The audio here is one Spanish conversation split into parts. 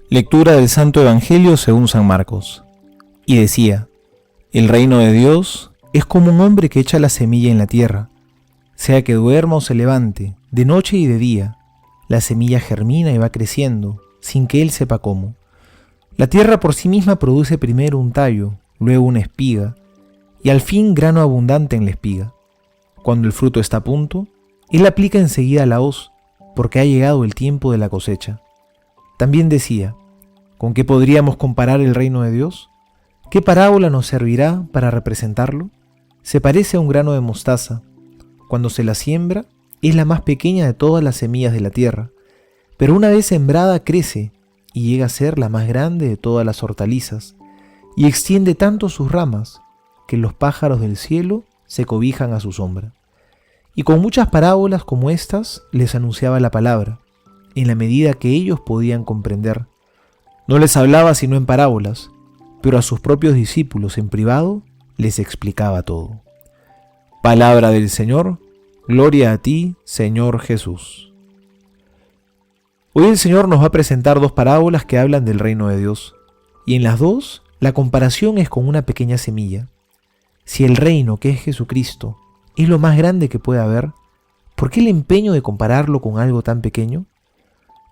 Lectura del Santo Evangelio según San Marcos. Y decía: el reino de Dios es como un hombre que echa la semilla en la tierra. Sea que duerma o se levante, de noche y de día, la semilla germina y va creciendo, sin que él sepa cómo. La tierra por sí misma produce primero un tallo, luego una espiga, y al fin grano abundante en la espiga. Cuando el fruto está a punto, él aplica enseguida la hoz, porque ha llegado el tiempo de la cosecha. También decía: ¿con qué podríamos comparar el reino de Dios? ¿Qué parábola nos servirá para representarlo? Se parece a un grano de mostaza. Cuando se la siembra, es la más pequeña de todas las semillas de la tierra, pero una vez sembrada crece y llega a ser la más grande de todas las hortalizas, y extiende tanto sus ramas que los pájaros del cielo se cobijan a su sombra. Y con muchas parábolas como estas les anunciaba la palabra, en la medida que ellos podían comprender. No les hablaba sino en parábolas, pero a sus propios discípulos en privado les explicaba todo. Palabra del Señor, gloria a ti, Señor Jesús. Hoy el Señor nos va a presentar dos parábolas que hablan del reino de Dios, y en las dos la comparación es con una pequeña semilla. Si el reino, que es Jesucristo, es lo más grande que puede haber, ¿por qué el empeño de compararlo con algo tan pequeño?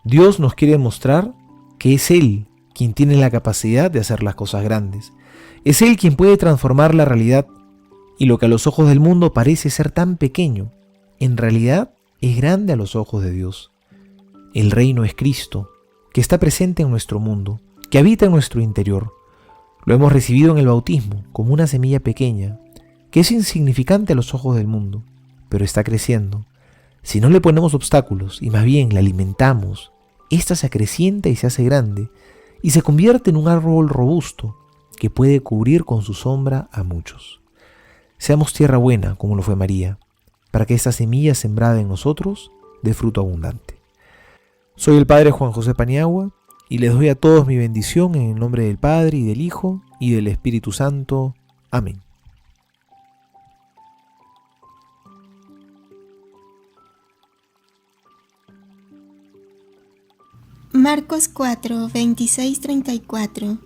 Dios nos quiere mostrar que es Él quien tiene la capacidad de hacer las cosas grandes. Es Él quien puede transformar la realidad, y lo que a los ojos del mundo parece ser tan pequeño, en realidad es grande a los ojos de Dios. El reino es Cristo, que está presente en nuestro mundo, que habita en nuestro interior. Lo hemos recibido en el bautismo como una semilla pequeña, que es insignificante a los ojos del mundo, pero está creciendo. Si no le ponemos obstáculos y más bien la alimentamos, ésta se acrecienta y se hace grande, y se convierte en un árbol robusto que puede cubrir con su sombra a muchos. Seamos tierra buena, como lo fue María, para que esta semilla sembrada en nosotros dé fruto abundante. Soy el Padre Juan José Paniagua, y les doy a todos mi bendición en el nombre del Padre, y del Hijo, y del Espíritu Santo. Amén. Marcos 4, 26-34.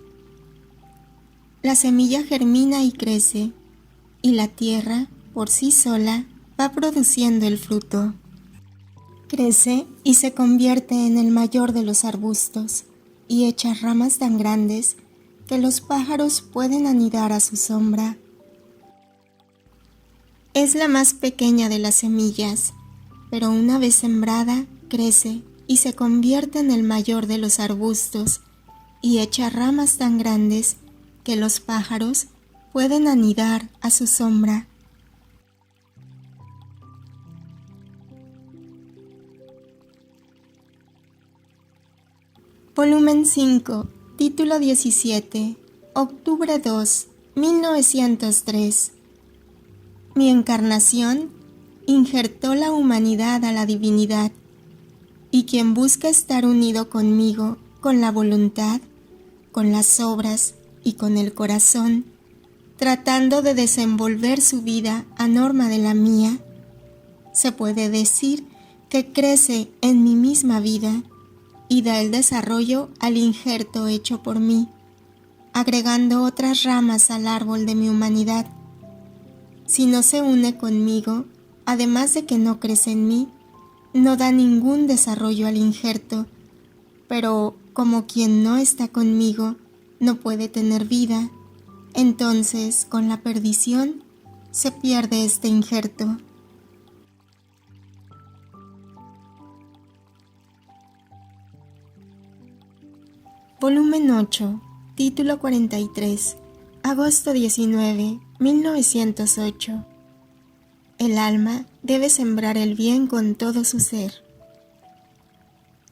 La semilla germina y crece, y la tierra, por sí sola, va produciendo el fruto. Crece y se convierte en el mayor de los arbustos, y echa ramas tan grandes que los pájaros pueden anidar a su sombra. Es la más pequeña de las semillas, pero una vez sembrada, crece y se convierte en el mayor de los arbustos, y echa ramas tan grandes que los pájaros pueden anidar a su sombra. Volumen 5, título 17, octubre 2, 1903. Mi encarnación injertó la humanidad a la divinidad, y quien busca estar unido conmigo, con la voluntad, con las obras y con el corazón, tratando de desenvolver su vida a norma de la mía, se puede decir que crece en mi misma vida y da el desarrollo al injerto hecho por mí, agregando otras ramas al árbol de mi humanidad. Si no se une conmigo, además de que no crece en mí, no da ningún desarrollo al injerto, pero como quien no está conmigo no puede tener vida, entonces con la perdición se pierde este injerto. Volumen 8, título 43, agosto 19, 1908. El alma debe sembrar el bien con todo su ser.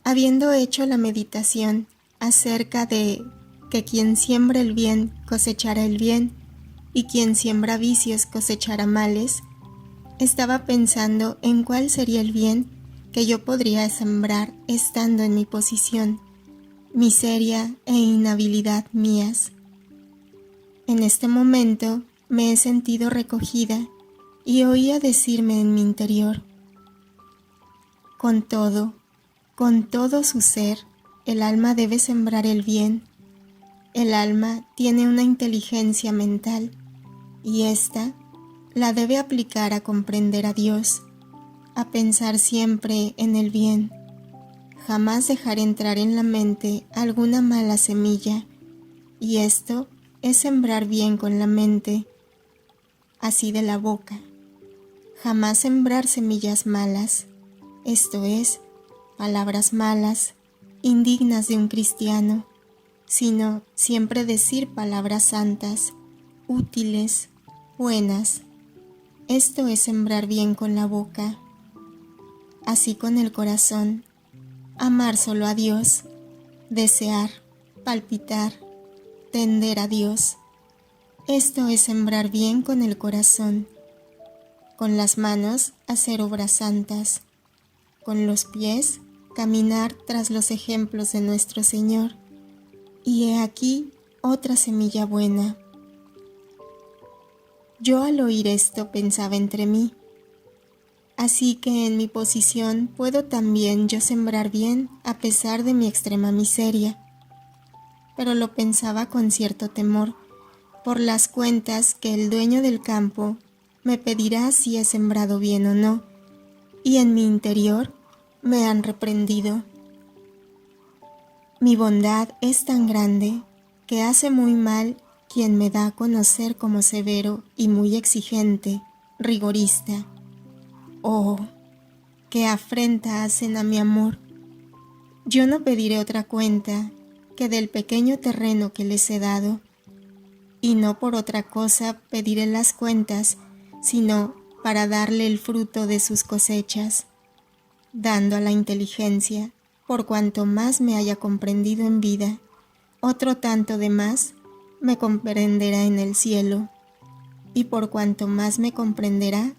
Habiendo hecho la meditación acerca de que quien siembra el bien cosechará el bien y quien siembra vicios cosechará males, estaba pensando en cuál sería el bien que yo podría sembrar estando en mi posición, miseria e inhabilidad mías. En este momento me he sentido recogida y oía decirme en mi interior: con todo su ser, el alma debe sembrar el bien. El alma tiene una inteligencia mental y ésta la debe aplicar a comprender a Dios, a pensar siempre en el bien, jamás dejar entrar en la mente alguna mala semilla, y esto es sembrar bien con la mente, así de la boca. Jamás sembrar semillas malas, esto es, palabras malas, indignas de un cristiano, sino siempre decir palabras santas, útiles, buenas. Esto es sembrar bien con la boca. Así con el corazón, amar solo a Dios, desear, palpitar, tender a Dios. Esto es sembrar bien con el corazón. Con las manos hacer obras santas, con los pies caminar tras los ejemplos de nuestro Señor. Y he aquí otra semilla buena. Yo al oír esto pensaba entre mí: así que en mi posición puedo también yo sembrar bien a pesar de mi extrema miseria. Pero lo pensaba con cierto temor, por las cuentas que el dueño del campo me pedirá si he sembrado bien o no, y en mi interior me han reprendido. Mi bondad es tan grande que hace muy mal quien me da a conocer como severo y muy exigente, rigorista. Oh, qué afrenta hacen a mi amor. Yo no pediré otra cuenta que del pequeño terreno que les he dado, y no por otra cosa pediré las cuentas, sino para darle el fruto de sus cosechas, dando a la inteligencia, por cuanto más me haya comprendido en vida, otro tanto de más me comprenderá en el cielo, y por cuanto más me comprenderá,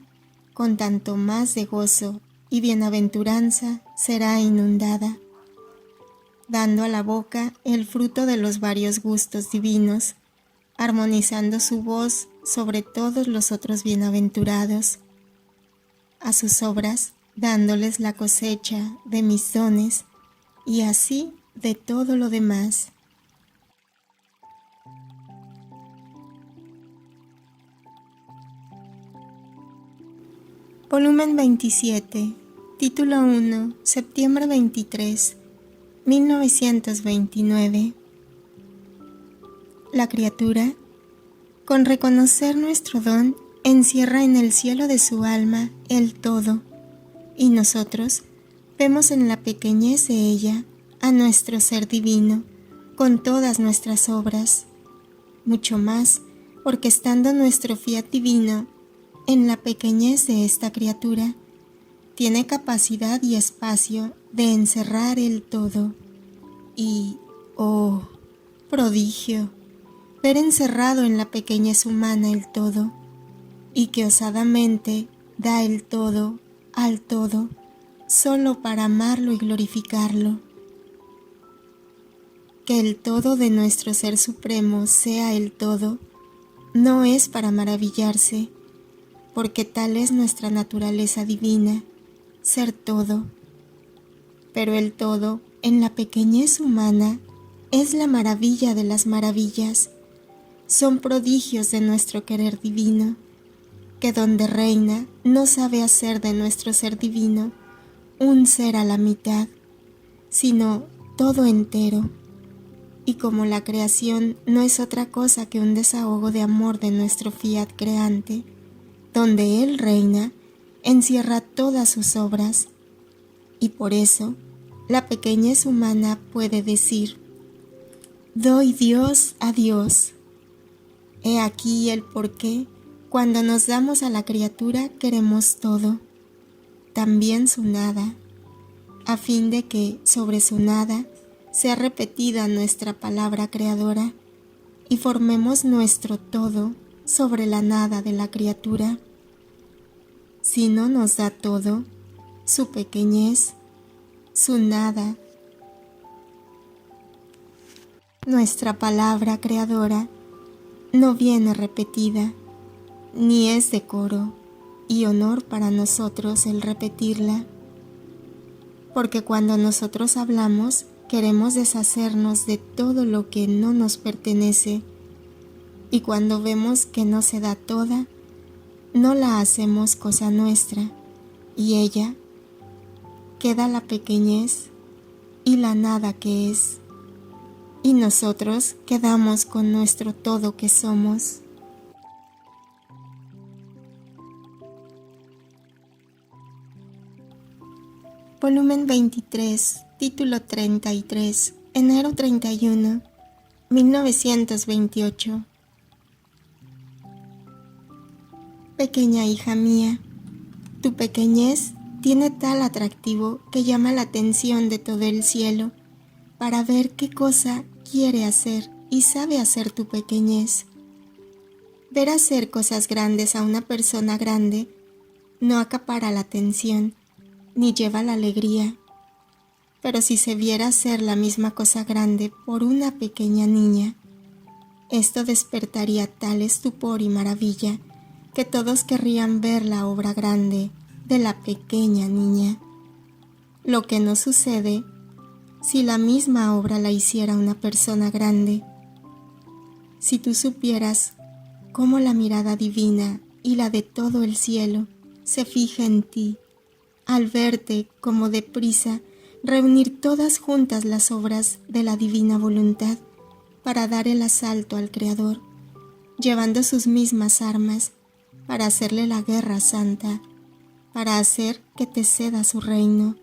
con tanto más de gozo y bienaventuranza será inundada, dando a la boca el fruto de los varios gustos divinos, armonizando su voz sobre todos los otros bienaventurados, a sus obras dándoles la cosecha de mis dones, y así de todo lo demás. Volumen 27, título 1, septiembre 23, 1929. La criatura, con reconocer nuestro don, encierra en el cielo de su alma el todo, y nosotros vemos en la pequeñez de ella a nuestro ser divino, con todas nuestras obras, mucho más, porque estando nuestro fiat divino en la pequeñez de esta criatura, tiene capacidad y espacio de encerrar el todo, y, oh, prodigio, ver encerrado en la pequeñez humana el todo, y que osadamente da el todo al todo, solo para amarlo y glorificarlo. Que el todo de nuestro Ser Supremo sea el todo, no es para maravillarse, porque tal es nuestra naturaleza divina, ser todo. Pero el todo, en la pequeñez humana, es la maravilla de las maravillas, son prodigios de nuestro querer divino, que donde reina no sabe hacer de nuestro ser divino un ser a la mitad, sino todo entero. Y como la creación no es otra cosa que un desahogo de amor de nuestro fiat creante, donde Él reina, encierra todas sus obras, y por eso la pequeñez humana puede decir: doy Dios a Dios. He aquí el porqué, cuando nos damos a la criatura queremos todo, también su nada, a fin de que sobre su nada sea repetida nuestra palabra creadora y formemos nuestro todo sobre la nada de la criatura. Si no nos da todo, su pequeñez, su nada, nuestra palabra creadora no viene repetida, ni es decoro, y honor para nosotros el repetirla, porque cuando nosotros hablamos queremos deshacernos de todo lo que no nos pertenece, y cuando vemos que no se da toda, no la hacemos cosa nuestra, y ella queda la pequeñez y la nada que es, y nosotros quedamos con nuestro todo que somos. Volumen 23, título 33, enero 31, 1928. Pequeña hija mía, tu pequeñez tiene tal atractivo que llama la atención de todo el cielo para ver qué cosa quiere hacer y sabe hacer tu pequeñez. Ver hacer cosas grandes a una persona grande no acapara la atención ni lleva la alegría, pero si se viera hacer la misma cosa grande por una pequeña niña, esto despertaría tal estupor y maravilla que todos querrían ver la obra grande de la pequeña niña. Lo que no sucede si la misma obra la hiciera una persona grande. Si tú supieras cómo la mirada divina y la de todo el cielo se fija en ti, al verte como deprisa reunir todas juntas las obras de la divina voluntad para dar el asalto al Creador, llevando sus mismas armas para hacerle la guerra santa, para hacer que te ceda su reino.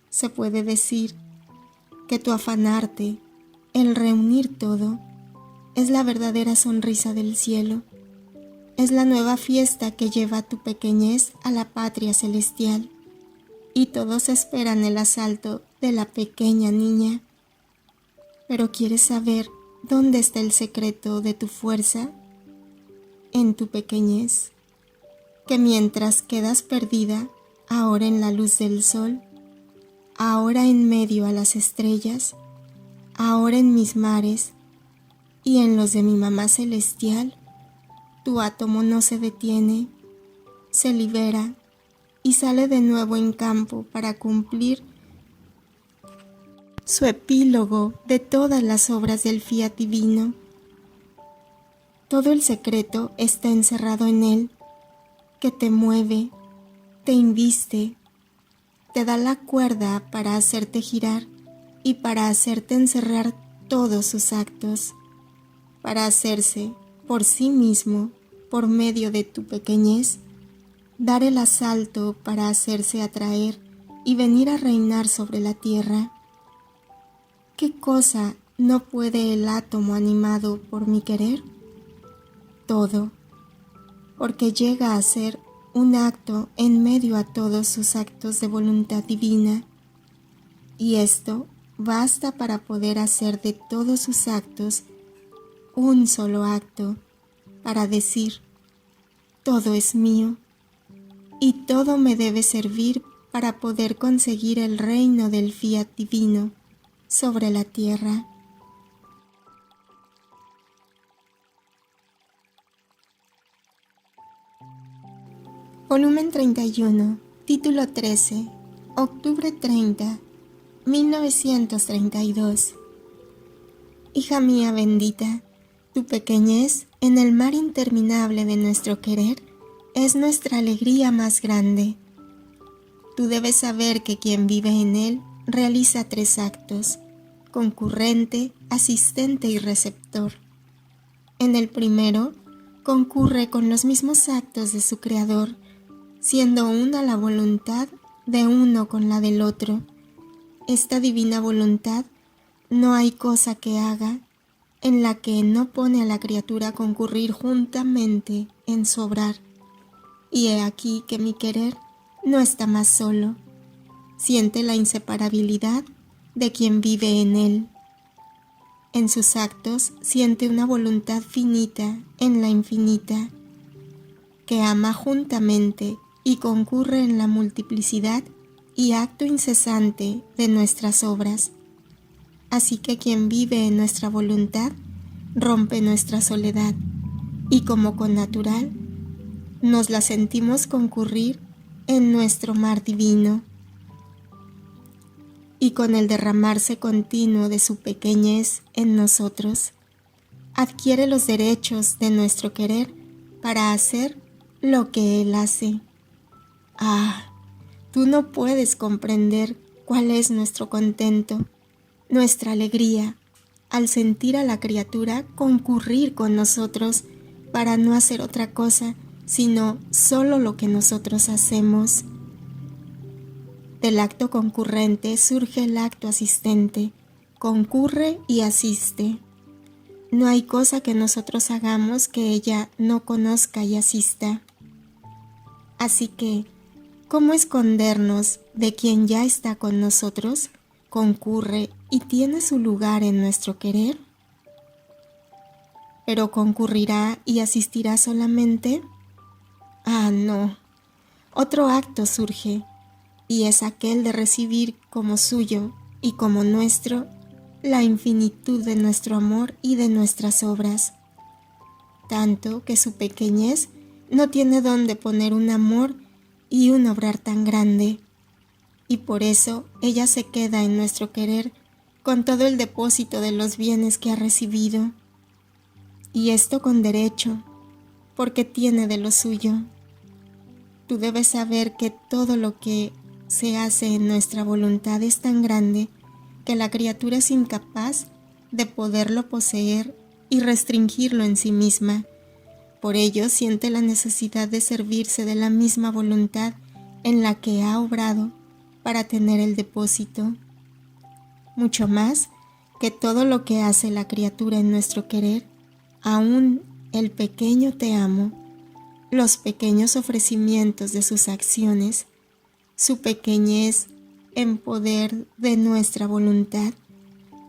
Se puede decir que tu afanarte, el reunir todo, es la verdadera sonrisa del cielo, es la nueva fiesta que lleva tu pequeñez a la patria celestial, y todos esperan el asalto de la pequeña niña. Pero ¿quieres saber dónde está el secreto de tu fuerza? En tu pequeñez, que mientras quedas perdida, ahora en la luz del sol, ahora en medio a las estrellas, ahora en mis mares y en los de mi mamá celestial, tu átomo no se detiene, se libera y sale de nuevo en campo para cumplir su epílogo de todas las obras del fiat divino. Todo el secreto está encerrado en él, que te mueve, te inviste, te da la cuerda para hacerte girar y para hacerte encerrar todos sus actos, para hacerse por sí mismo, por medio de tu pequeñez, dar el asalto para hacerse atraer y venir a reinar sobre la tierra. ¿Qué cosa no puede el átomo animado por mi querer? Todo, porque llega a ser un acto en medio a todos sus actos de voluntad divina, y esto basta para poder hacer de todos sus actos un solo acto, para decir, todo es mío, y todo me debe servir para poder conseguir el reino del fiat divino sobre la tierra. Volumen 31, título 13, octubre 30, 1932. Hija mía bendita, tu pequeñez en el mar interminable de nuestro querer es nuestra alegría más grande. Tú debes saber que quien vive en él realiza 3 actos: concurrente, asistente y receptor. En el primero, concurre con los mismos actos de su Creador, siendo una la voluntad de uno con la del otro. Esta divina voluntad no hay cosa que haga en la que no pone a la criatura a concurrir juntamente en su obrar. Y he aquí que mi querer no está más solo, siente la inseparabilidad de quien vive en él. En sus actos siente una voluntad finita en la infinita, que ama juntamente y concurre en la multiplicidad y acto incesante de nuestras obras. Así que quien vive en nuestra voluntad rompe nuestra soledad, y como con natural, nos la sentimos concurrir en nuestro mar divino. Y con el derramarse continuo de su pequeñez en nosotros, adquiere los derechos de nuestro querer para hacer lo que Él hace. Tú no puedes comprender cuál es nuestro contento, nuestra alegría, al sentir a la criatura concurrir con nosotros para no hacer otra cosa, sino solo lo que nosotros hacemos. Del acto concurrente surge el acto asistente, concurre y asiste. No hay cosa que nosotros hagamos que ella no conozca y asista. Así que, ¿cómo escondernos de quien ya está con nosotros, concurre y tiene su lugar en nuestro querer? ¿Pero concurrirá y asistirá solamente? No. Otro acto surge, y es aquel de recibir como suyo y como nuestro la infinitud de nuestro amor y de nuestras obras, tanto que su pequeñez no tiene dónde poner un amor y un obrar tan grande, y por eso ella se queda en nuestro querer con todo el depósito de los bienes que ha recibido, y esto con derecho, porque tiene de lo suyo. Tú debes saber que todo lo que se hace en nuestra voluntad es tan grande que la criatura es incapaz de poderlo poseer y restringirlo en sí misma. Por ello siente la necesidad de servirse de la misma voluntad en la que ha obrado para tener el depósito. Mucho más que todo lo que hace la criatura en nuestro querer, aún el pequeño te amo, los pequeños ofrecimientos de sus acciones, su pequeñez en poder de nuestra voluntad,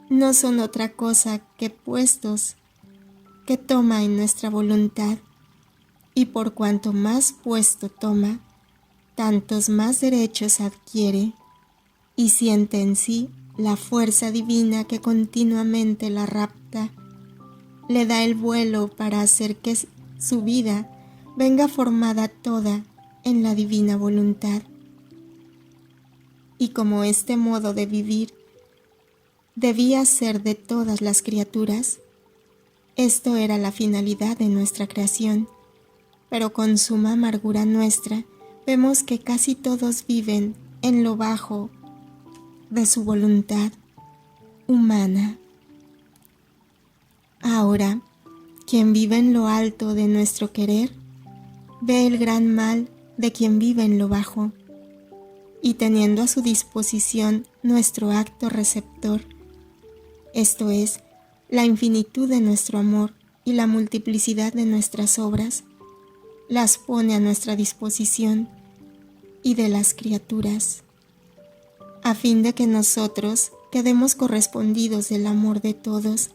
no son otra cosa que puestos que toma en nuestra voluntad, y por cuanto más puesto toma, tantos más derechos adquiere, y siente en sí la fuerza divina que continuamente la rapta, le da el vuelo para hacer que su vida venga formada toda en la divina voluntad. Y como este modo de vivir debía ser de todas las criaturas, esto era la finalidad de nuestra creación, pero con suma amargura nuestra vemos que casi todos viven en lo bajo de su voluntad humana. Ahora, quien vive en lo alto de nuestro querer, ve el gran mal de quien vive en lo bajo, y teniendo a su disposición nuestro acto receptor, esto es, la infinitud de nuestro amor y la multiplicidad de nuestras obras, las pone a nuestra disposición y de las criaturas, a fin de que nosotros quedemos correspondidos del amor de todos,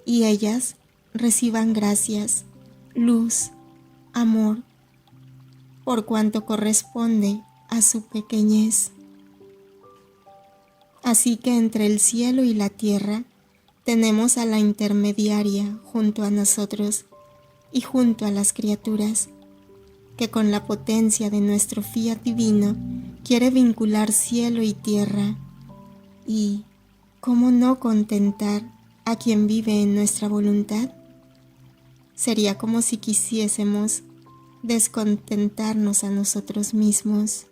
y ellas reciban gracias, luz, amor, por cuanto corresponde a su pequeñez. Así que entre el cielo y la tierra tenemos a la intermediaria junto a nosotros y junto a las criaturas, que con la potencia de nuestro fiat divino quiere vincular cielo y tierra, y ¿cómo no contentar a quien vive en nuestra voluntad? Sería como si quisiésemos descontentarnos a nosotros mismos.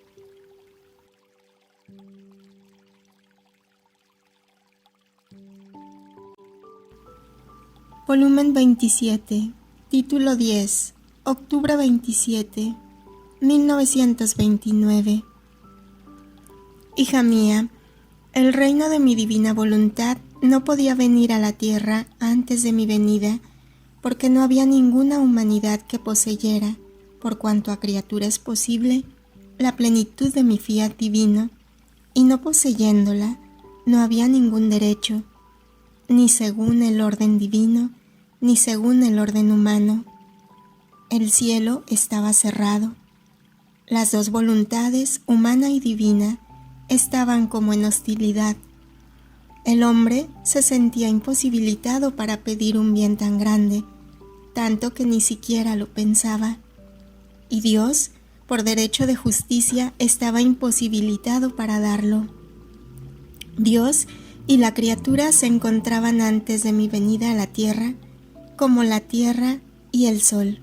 Volumen 27, título 10, octubre 27, 1929. Hija mía, el reino de mi divina voluntad no podía venir a la tierra antes de mi venida, porque no había ninguna humanidad que poseyera, por cuanto a criatura es posible, la plenitud de mi fiat divino, y no poseyéndola, no había ningún derecho, ni según el orden divino, ni según el orden humano. El cielo estaba cerrado. Las dos voluntades, humana y divina, estaban como en hostilidad. El hombre se sentía imposibilitado para pedir un bien tan grande, tanto que ni siquiera lo pensaba, y Dios, por derecho de justicia, estaba imposibilitado para darlo. Dios y la criatura se encontraban antes de mi venida a la tierra, como la tierra y el sol.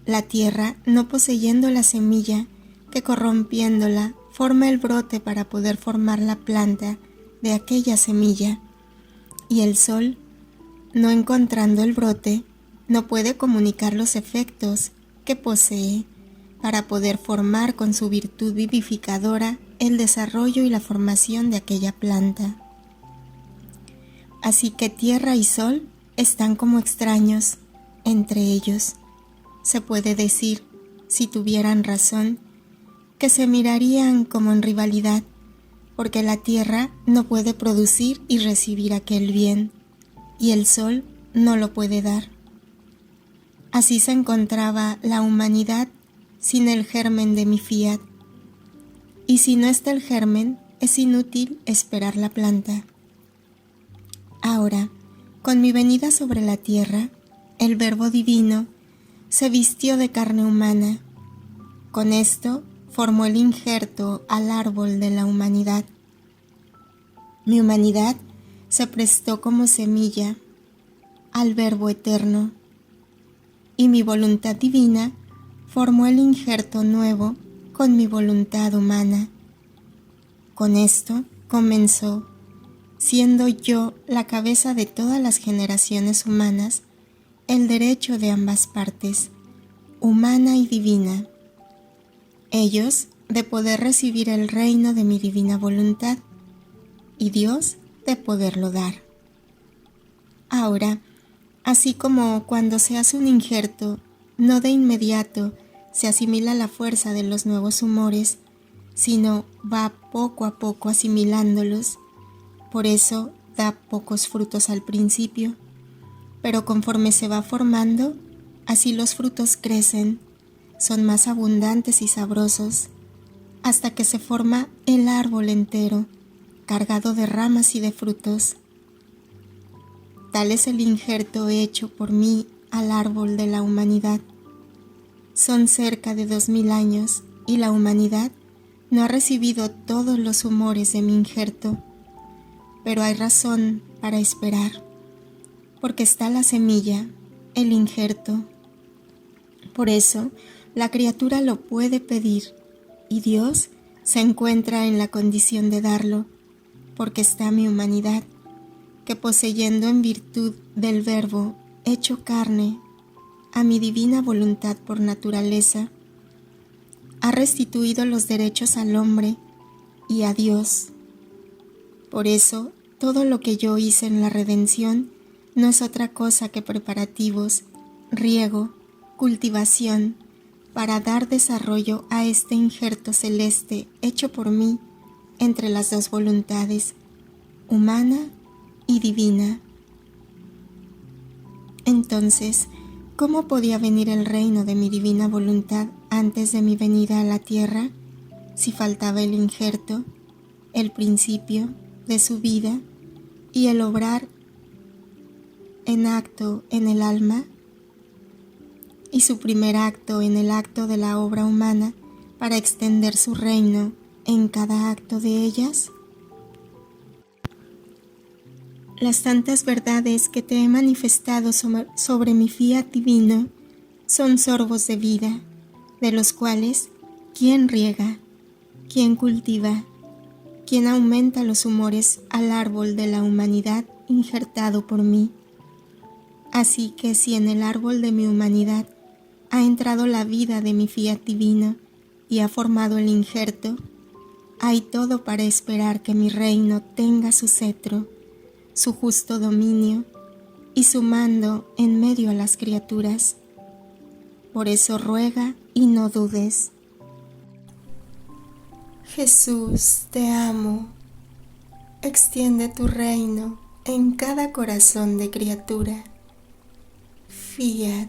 La tierra no poseyendo la semilla, que corrompiéndola forma el brote para poder formar la planta de aquella semilla, y el sol, no encontrando el brote, no puede comunicar los efectos que posee para poder formar con su virtud vivificadora el desarrollo y la formación de aquella planta. Así que tierra y sol están como extraños entre ellos. Se puede decir, si tuvieran razón, que se mirarían como en rivalidad, porque la tierra no puede producir y recibir aquel bien, y el sol no lo puede dar. Así se encontraba la humanidad sin el germen de mi fiat, y si no está el germen, es inútil esperar la planta. Ahora, con mi venida sobre la tierra, el Verbo Divino se vistió de carne humana. Con esto formó el injerto al árbol de la humanidad. Mi humanidad se prestó como semilla al Verbo Eterno, y mi voluntad divina formó el injerto nuevo con mi voluntad humana. Con esto comenzó, siendo yo la cabeza de todas las generaciones humanas, el derecho de ambas partes, humana y divina. Ellos de poder recibir el reino de mi divina voluntad, y Dios de poderlo dar. Ahora, así como cuando se hace un injerto, no de inmediato se asimila la fuerza de los nuevos humores, sino va poco a poco asimilándolos. Por eso da pocos frutos al principio, pero conforme se va formando, así los frutos crecen, son más abundantes y sabrosos, hasta que se forma el árbol entero, cargado de ramas y de frutos. Tal es el injerto hecho por mí al árbol de la humanidad. Son cerca de 2000 años y la humanidad no ha recibido todos los humores de mi injerto, pero hay razón para esperar, porque está la semilla, el injerto. Por eso, la criatura lo puede pedir, y Dios se encuentra en la condición de darlo, porque está mi humanidad, que poseyendo en virtud del Verbo hecho carne, a mi divina voluntad por naturaleza, ha restituido los derechos al hombre y a Dios. Por eso, todo lo que yo hice en la redención no es otra cosa que preparativos, riego, cultivación, para dar desarrollo a este injerto celeste hecho por mí entre las dos voluntades, humana y divina. Entonces, ¿cómo podía venir el reino de mi divina voluntad antes de mi venida a la tierra, si faltaba el injerto, el principio de su vida y el obrar en acto en el alma, y su primer acto en el acto de la obra humana para extender su reino en cada acto de ellas? Las tantas verdades que te he manifestado sobre mi fiat divino son sorbos de vida, de los cuales ¿quién riega? ¿Quién cultiva? ¿Quién aumenta los humores al árbol de la humanidad injertado por mí? Así que si en el árbol de mi humanidad ha entrado la vida de mi fiat divino y ha formado el injerto, hay todo para esperar que mi reino tenga su cetro, su justo dominio y su mando en medio a las criaturas. Por eso ruega y no dudes. Jesús, te amo. Extiende tu reino en cada corazón de criatura. Fiat.